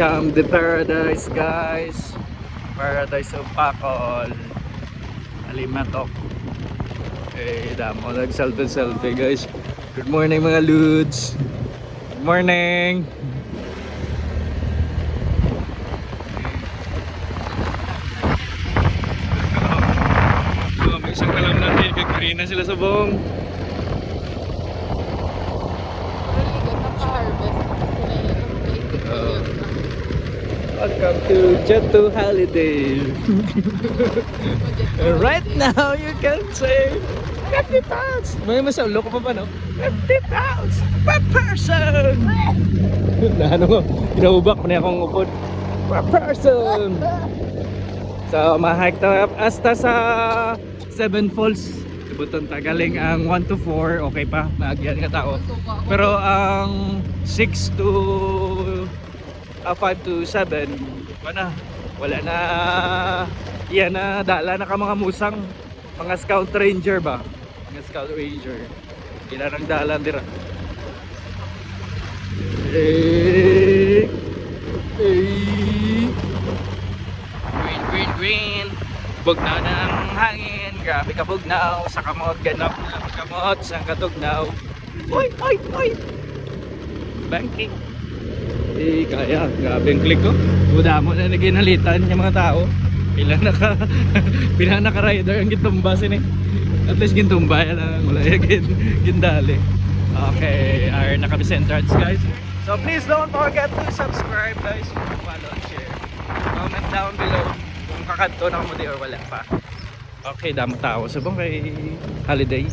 The paradise, guys. Paradise of Pacol. Alimatok. Eh, damo nag-selfie guys. Good morning mga ludes. Good morning. May isang kalam natin. Kag-green na sila sa buong. Welcome to Jet2 Holiday. Right now you can say 50 pounds. May masalo ko pa ba no? 50 pounds per person. Ano ko? Ginahubak mo na akong upod. Per person. So ma-hike tayo hasta sa Seven Falls. Ibuton tagaling ang 1 to 4 okay pa, nagyan nga tao. Pero ang 6 to 5 to 7 wala na yan na dala na ka mga musang, mga scout ranger ba, mga scout ranger ilan ang dala dira. Green bugnaw ng hangin, grabe ka bugnaw sa kamot, ganap na kamot sa katugnaw. Oy banking. Kaya, grabe ang click ko. Buda mo na naginalitan yung mga tao. Pila naka-rider ang gitumba sin eh. At least gintumba yan lang. Wala yung gindali. Okay, are na kami sa entrance guys. So please don't forget to subscribe guys. Follow and share. Comment down below kung kakanto na mo di or wala pa. Okay, damo tao sa kay holiday.